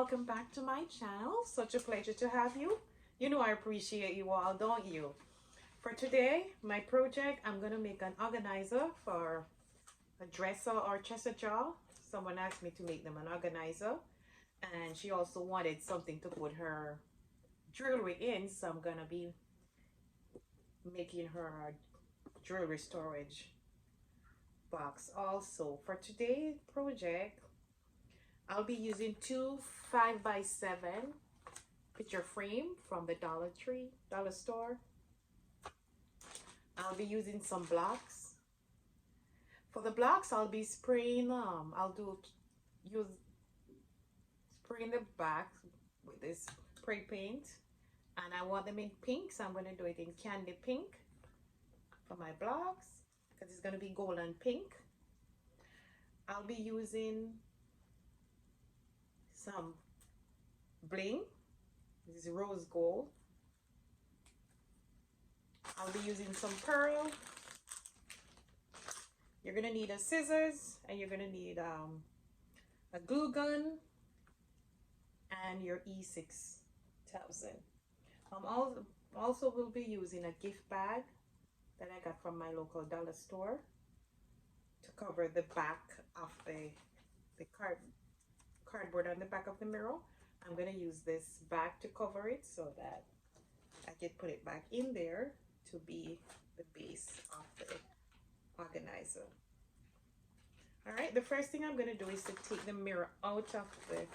welcome back to my channel. Such a pleasure to have you. You know I appreciate you all, don't you? For today, my project, I'm going to make an organizer for a dresser or chest of drawer. Someone asked me to make them an organizer, and she also wanted something to put her jewelry in, so I'm going to be making her a jewelry storage box also. For today's project, I'll be using two 5x7 picture frame from the dollar store. I'll be using some blocks. For the blocks, I'll be spraying spraying the back with this spray paint, and I want them in pink, so I'm going to do it in candy pink for my blocks because it's going to be gold and pink. I'll be using some bling. This is rose gold. I'll be using some pearl. You're gonna need a scissors, and you're gonna need a glue gun and your E6000. Also will be using a gift bag that I got from my local dollar store to cover the back of the cardboard on the back of the mirror. I'm going to use this bag to cover it so that I can put it back in there to be the base of the organizer. All right, the first thing I'm going to do is to take the mirror out of the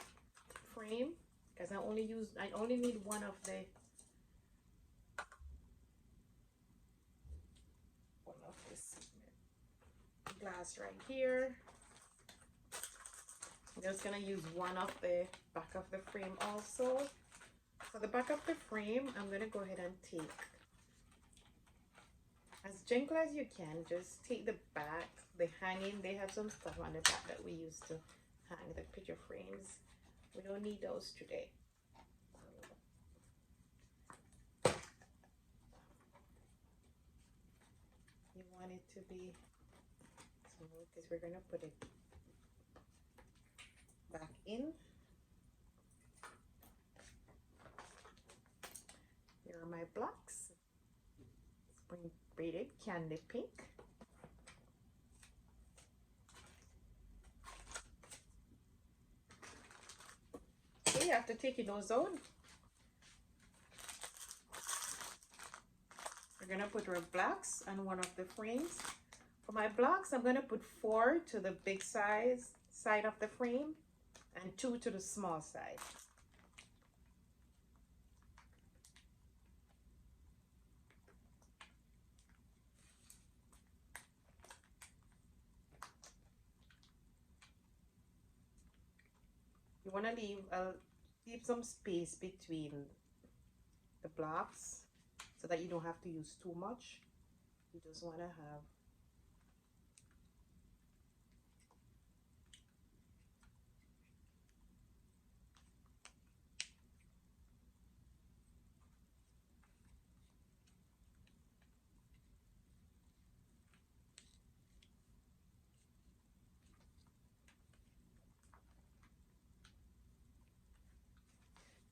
frame because I only need one of this glass right here. I'm just gonna use one of the back of the frame also. For the back of the frame, I'm gonna go ahead and take, as gentle as you can, just take the back, the hanging. They have some stuff on the back that we use to hang the picture frames. We don't need those today. You want it to be smooth because we're gonna put it back in. Here are my blocks. Spring braided candy pink. Okay, after taking those out, we're gonna put our blocks on one of the frames. For my blocks, I'm gonna put 4 to the big side of the frame and 2 to the small side. You want to leave some space between the blocks so that you don't have to use too much. You just want to have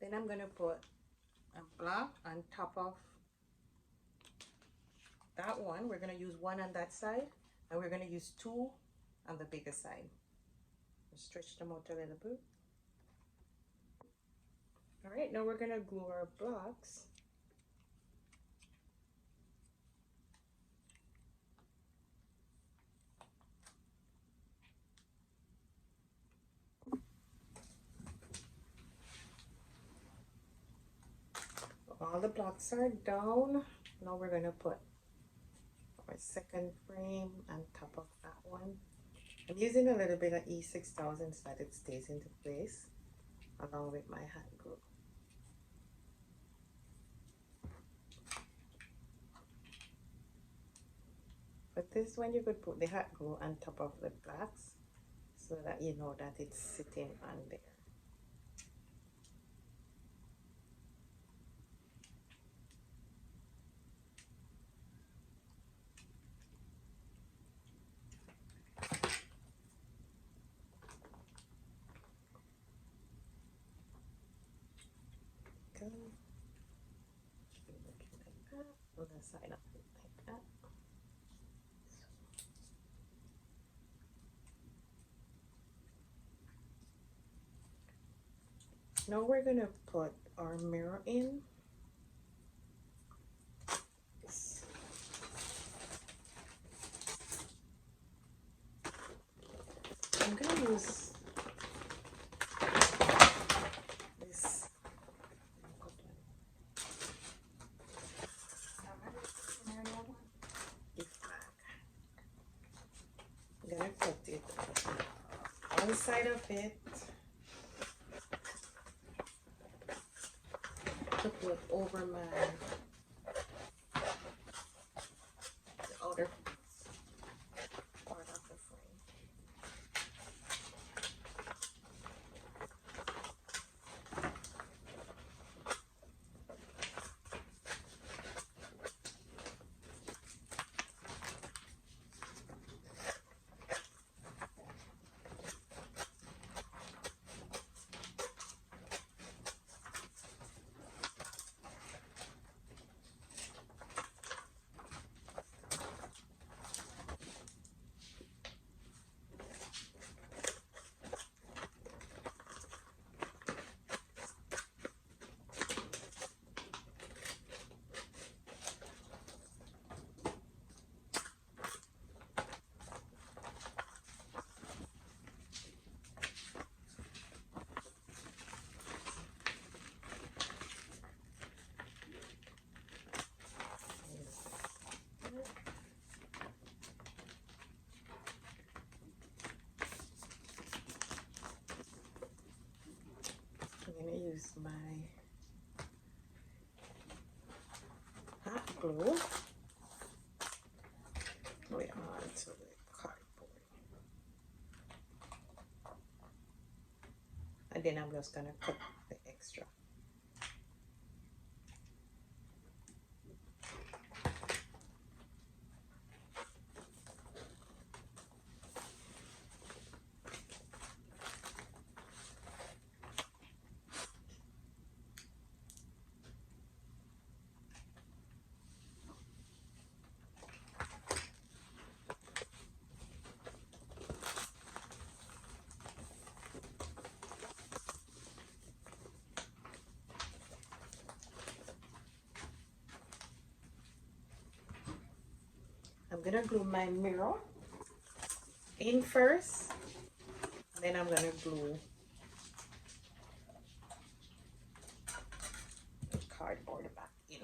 Then I'm going to put a block on top of that one. We're going to use 1 on that side, and we're going to use 2 on the bigger side. Stretch them out a little bit. All right, now we're going to glue our blocks. All the blocks are down. Now we're going to put our second frame on top of that one. I'm using a little bit of E6000 so that it stays into place along with my hot glue. But this one you could put the hot glue on top of the blocks so that you know that it's sitting on there. side of it like that. Now we're gonna put our mirror in. I'm gonna use this. I'm gonna put it on side of it to put over my the outer part of the frame. I'm going to use my hot glue. Wait on to the cardboard. And then I'm just going to cut the extra. I'm gonna glue my mirror in first, then I'm gonna glue the cardboard back in.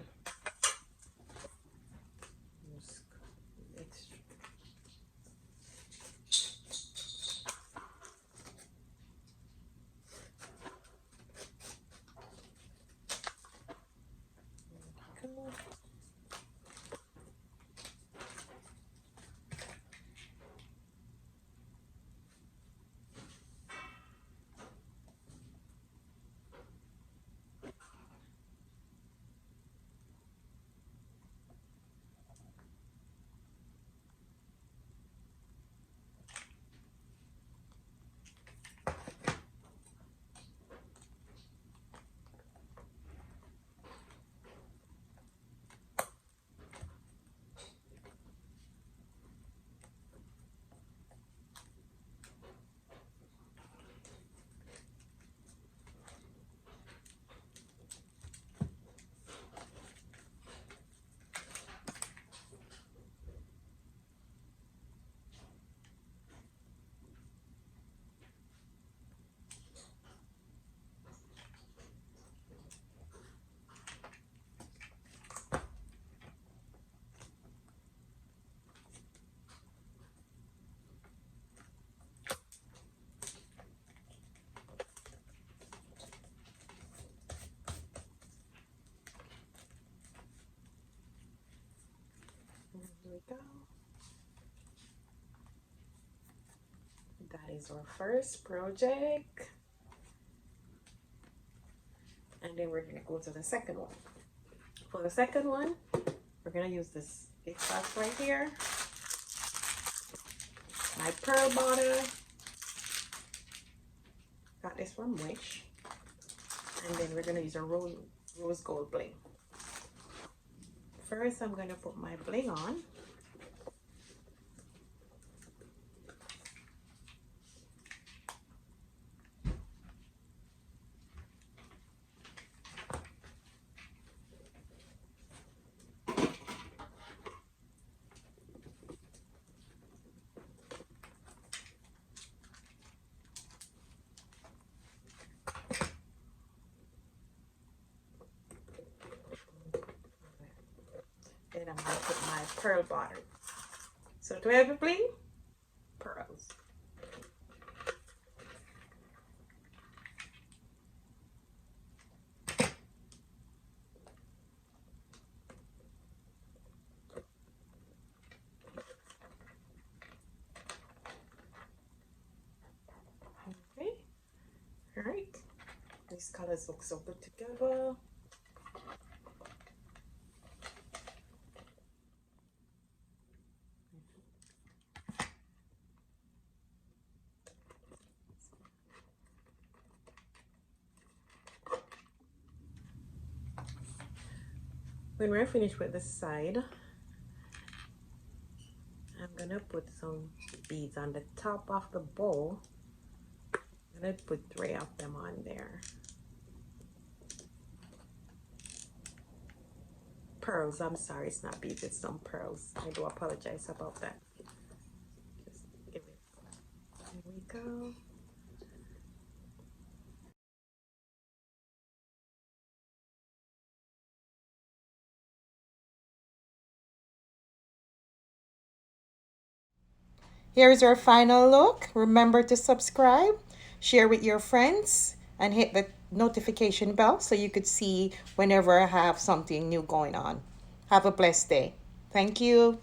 Here we go. That is our first project. And then we're gonna go to the second one. For the second one, we're gonna use this big box right here. My pearl butter. Got this from Wish. And then we're gonna use a rose gold bling first I'm going to put my bling on. Then I'm going to put my pearl bottom. So do I have a bling? Pearls. Okay. All right. These colors look so good together. When we're finished with the side, I'm gonna put some beads on the top of the bowl. I'm gonna put 3 of them on there. Pearls, I'm sorry, it's not beads, it's some pearls. I do apologize about that. Just give it. There we go. Here's our final look. Remember to subscribe, share with your friends, and hit the notification bell so you could see whenever I have something new going on. Have a blessed day. Thank you.